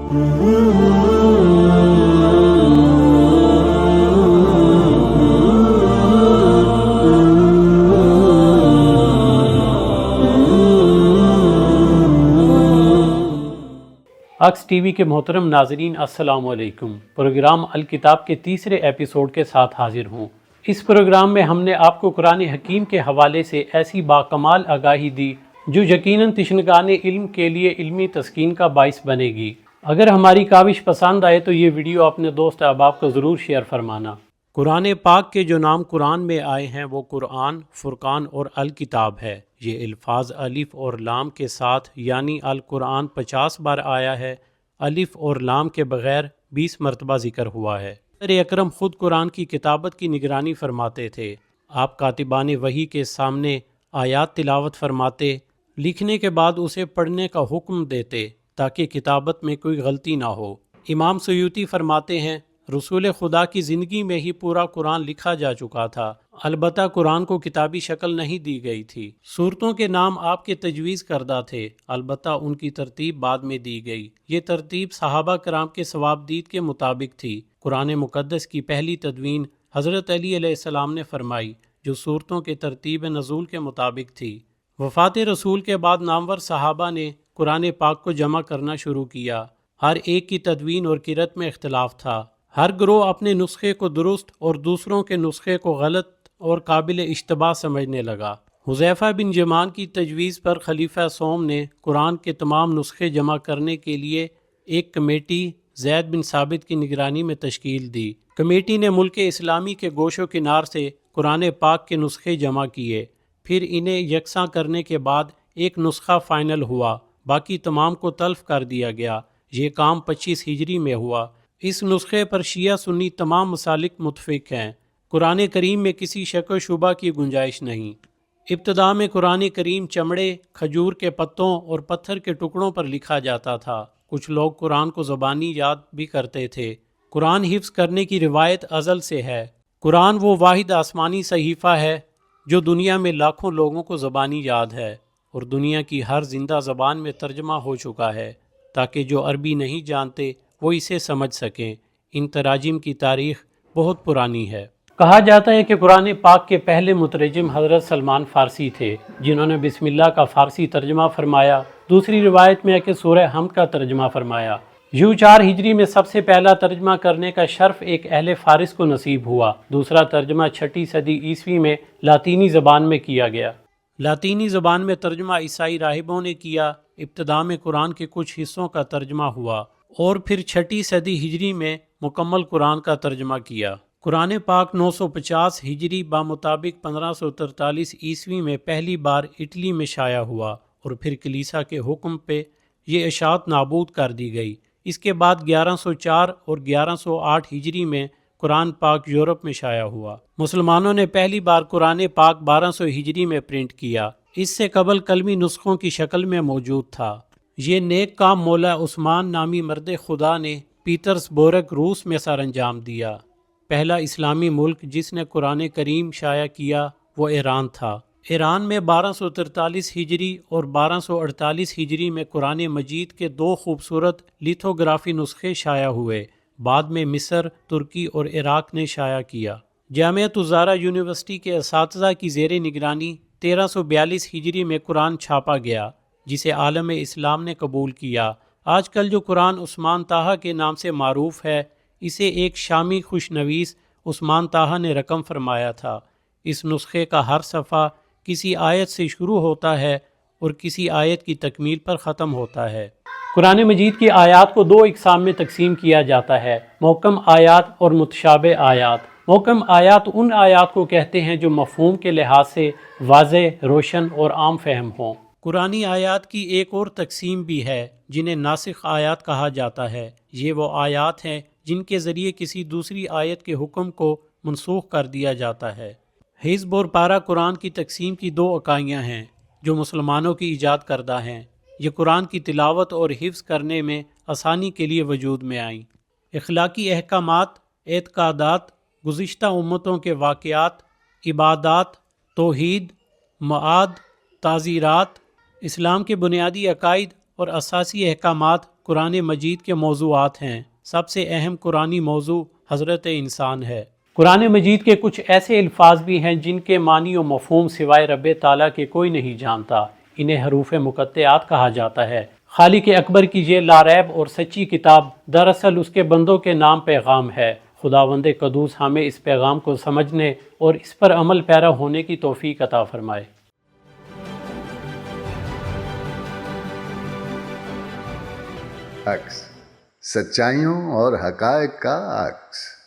اکس T V کے محترم ناظرین، السلام علیکم۔ پروگرام الکتاب کے تیسرے ایپیسوڈ کے ساتھ حاضر ہوں۔ اس پروگرام میں ہم نے آپ کو قرآن حکیم کے حوالے سے ایسی باکمال آگاہی دی جو یقیناً تشنگان علم کے لیے علمی تسکین کا باعث بنے گی۔ اگر ہماری کاوش پسند آئے تو یہ ویڈیو اپنے دوست احباب کو ضرور شیئر فرمانا۔ قرآن پاک کے جو نام قرآن میں آئے ہیں وہ قرآن، فرقان اور الکتاب ہے۔ یہ الفاظ الف اور لام کے ساتھ یعنی القرآن 50 بار آیا ہے، الف اور لام کے بغیر 20 مرتبہ ذکر ہوا ہے۔ حضور اکرم خود قرآن کی کتابت کی نگرانی فرماتے تھے۔ آپ کاتبان وحی کے سامنے آیات تلاوت فرماتے، لکھنے کے بعد اسے پڑھنے کا حکم دیتے تاکہ کتابت میں کوئی غلطی نہ ہو۔ امام سیوطی فرماتے ہیں رسول خدا کی زندگی میں ہی پورا قرآن لکھا جا چکا تھا، البتہ قرآن کو کتابی شکل نہیں دی گئی تھی۔ سورتوں کے نام آپ کے تجویز کردہ تھے، البتہ ان کی ترتیب بعد میں دی گئی۔ یہ ترتیب صحابہ کرام کے ثوابدید کے مطابق تھی۔ قرآن مقدس کی پہلی تدوین حضرت علی علیہ السلام نے فرمائی، جو سورتوں کے ترتیب نزول کے مطابق تھی۔ وفات رسول کے بعد نامور صحابہ نے قرآن پاک کو جمع کرنا شروع کیا۔ ہر ایک کی تدوین اور قرأت میں اختلاف تھا۔ ہر گروہ اپنے نسخے کو درست اور دوسروں کے نسخے کو غلط اور قابل اشتباہ سمجھنے لگا۔ حذیفہ بن یمان کی تجویز پر خلیفہ سوم نے قرآن کے تمام نسخے جمع کرنے کے لیے ایک کمیٹی زید بن ثابت کی نگرانی میں تشکیل دی۔ کمیٹی نے ملک اسلامی کے گوش و کنار سے قرآن پاک کے نسخے جمع کیے، پھر انہیں یکساں کرنے کے بعد ایک نسخہ فائنل ہوا، باقی تمام کو تلف کر دیا گیا۔ یہ کام 25 ہجری میں ہوا۔ اس نسخے پر شیعہ سنی تمام مسالک متفق ہیں۔ قرآن کریم میں کسی شک و شبہ کی گنجائش نہیں۔ ابتدا میں قرآن کریم چمڑے، کھجور کے پتوں اور پتھر کے ٹکڑوں پر لکھا جاتا تھا۔ کچھ لوگ قرآن کو زبانی یاد بھی کرتے تھے۔ قرآن حفظ کرنے کی روایت ازل سے ہے۔ قرآن وہ واحد آسمانی صحیفہ ہے جو دنیا میں لاکھوں لوگوں کو زبانی یاد ہے اور دنیا کی ہر زندہ زبان میں ترجمہ ہو چکا ہے تاکہ جو عربی نہیں جانتے وہ اسے سمجھ سکیں۔ ان تراجم کی تاریخ بہت پرانی ہے۔ کہا جاتا ہے کہ قرآن پاک کے پہلے مترجم حضرت سلمان فارسی تھے، جنہوں نے بسم اللہ کا فارسی ترجمہ فرمایا۔ دوسری روایت میں ہے کہ سورہ حمد کا ترجمہ فرمایا۔ یوں 4 ہجری میں سب سے پہلا ترجمہ کرنے کا شرف ایک اہل فارس کو نصیب ہوا۔ دوسرا ترجمہ 6 صدی عیسوی میں لاطینی زبان میں کیا گیا۔ لاطینی زبان میں ترجمہ عیسائی راہبوں نے کیا۔ ابتدا میں قرآن کے کچھ حصوں کا ترجمہ ہوا اور پھر 6 صدی ہجری میں مکمل قرآن کا ترجمہ کیا۔ قرآن پاک 950 ہجری بمطابق 1543 عیسوی میں پہلی بار اٹلی میں شائع ہوا اور پھر کلیسا کے حکم پہ یہ اشاعت نابود کر دی گئی۔ اس کے بعد 1104 اور 1108 ہجری میں قرآن پاک یورپ میں شائع ہوا۔ مسلمانوں نے پہلی بار قرآن پاک 1200 ہجری میں پرنٹ کیا۔ اس سے قبل کلمی نسخوں کی شکل میں موجود تھا۔ یہ نیک کام مولا عثمان نامی مرد خدا نے پیٹرز بورگ روس میں سر انجام دیا۔ پہلا اسلامی ملک جس نے قرآن کریم شائع کیا وہ ایران تھا۔ ایران میں 1243 ہجری اور 1248 ہجری میں قرآن مجید کے 2 خوبصورت لیتھوگرافی نسخے شائع ہوئے۔ بعد میں مصر، ترکی اور عراق نے شائع کیا۔ جامعۃ الزہرا یونیورسٹی کے اساتذہ کی زیر نگرانی 1342 ہجری میں قرآن چھاپا گیا، جسے عالم اسلام نے قبول کیا۔ آج کل جو قرآن عثمان طٰہٰ کے نام سے معروف ہے، اسے ایک شامی خوشنویس عثمان طٰہٰ نے رقم فرمایا تھا۔ اس نسخے کا ہر صفحہ کسی آیت سے شروع ہوتا ہے اور کسی آیت کی تکمیل پر ختم ہوتا ہے۔ قرآن مجید کی آیات کو 2 اقسام میں تقسیم کیا جاتا ہے، محکم آیات اور متشابہ آیات۔ محکم آیات ان آیات کو کہتے ہیں جو مفہوم کے لحاظ سے واضح، روشن اور عام فہم ہوں۔ قرآنی آیات کی ایک اور تقسیم بھی ہے جنہیں ناسخ آیات کہا جاتا ہے۔ یہ وہ آیات ہیں جن کے ذریعے کسی دوسری آیت کے حکم کو منسوخ کر دیا جاتا ہے۔ حزب اور پارہ قرآن کی تقسیم کی 2 اکائیاں ہیں جو مسلمانوں کی ایجاد کردہ ہیں۔ یہ قرآن کی تلاوت اور حفظ کرنے میں آسانی کے لیے وجود میں آئیں۔ اخلاقی احکامات، اعتقادات، گزشتہ امتوں کے واقعات، عبادات، توحید، معاد، تعزیرات، اسلام کے بنیادی عقائد اور اساسی احکامات قرآن مجید کے موضوعات ہیں۔ سب سے اہم قرآنی موضوع حضرت انسان ہے۔ قرآن مجید کے کچھ ایسے الفاظ بھی ہیں جن کے معنی و مفہوم سوائے رب تعالیٰ کے کوئی نہیں جانتا۔ انہیں حروف مقطعات کہا جاتا ہے۔ خالق اکبر کی یہ لاریب اور سچی کتاب دراصل اس کے بندوں کے نام پیغام ہے۔ خداوند قدوس ہمیں اس پیغام کو سمجھنے اور اس پر عمل پیرا ہونے کی توفیق عطا فرمائے۔ عکس، سچائیوں اور حقائق کا عکس۔